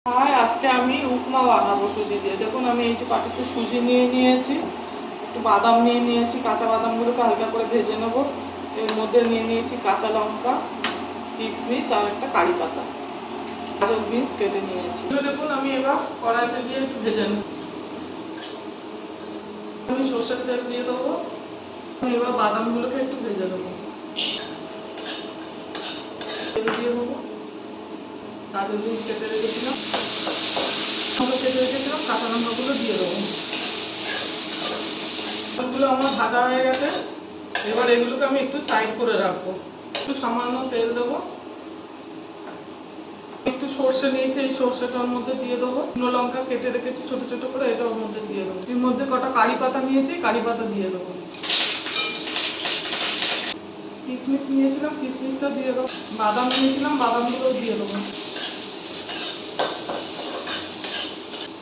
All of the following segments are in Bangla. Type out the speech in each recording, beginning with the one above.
হাই, আজকে আমি উপমা বানাবো সুজি দিয়ে। দেখুন আমি এই যে বাটিতে সুজি নিয়ে নিয়েছি, একটু বাদাম নিয়ে নিয়েছি, কাঁচা বাদামগুলোকে হালকা করে ভেজে নেবো। এর মধ্যে নিয়ে নিয়েছি কাঁচা লঙ্কা, কিশমিশ আর একটা কারি পাতা, গাজর বিনস কেটে নিয়েছি। দেখুন আমি এবার কড়াইতে দিয়ে একটু ভেজে নেব। আমি সর্ষের তেল দিয়ে দেবো। এবার বাদামগুলোকে একটু ভেজে দেবো। তেল দিয়ে দেবো, গাজর বিনস কেটে রেখেছিলাম, কাঁচা লঙ্কাগুলো দিয়ে দেবো। এগুলো আমার ভাজা হয়ে গেছে। এবার এগুলোকে আমি একটু সাইড করে রাখবো। একটু সামান্য তেল দেবো, একটু সর্ষে নিয়েছি, এই সর্ষেটার মধ্যে দিয়ে দেবো। শুকনো লঙ্কা কেটে রেখেছি ছোট ছোট করে, এটা ওর মধ্যে দিয়ে দেবো। এর মধ্যে কটা কারি পাতা নিয়েছি, কারি পাতা দিয়ে দেবো। কিশমিশ নিয়েছিলাম, কিশমিশটা দিয়ে দেবো। বাদাম নিয়েছিলাম, বাদামগুলো দিয়ে দেবো।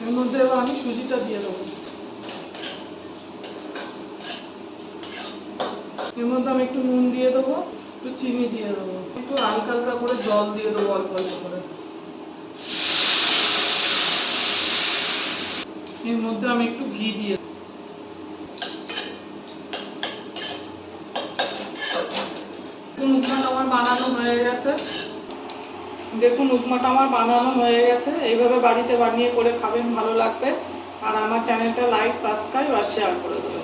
এর মধ্যে এবার আমি সুজিটা দিয়ে দেবো। এর মধ্যে আমি একটু নুন দিয়ে দেবো, একটু চিনি দিয়ে দেবো, একটু হালকা হালকা করে জল দিয়ে দেবো, অল্প অল্প করে। এর মধ্যে আমি একটু ঘি দিয়ে উপমাটা আমার বানানো হয়ে গেছে। দেখুন উপমাটা আমার বানানো হয়ে গেছে। এইভাবে বাড়িতে বানিয়ে করে খাবেন, ভালো লাগবে। আর আমার চ্যানেলটা লাইক, সাবস্ক্রাইব আর শেয়ার করে দেবেন।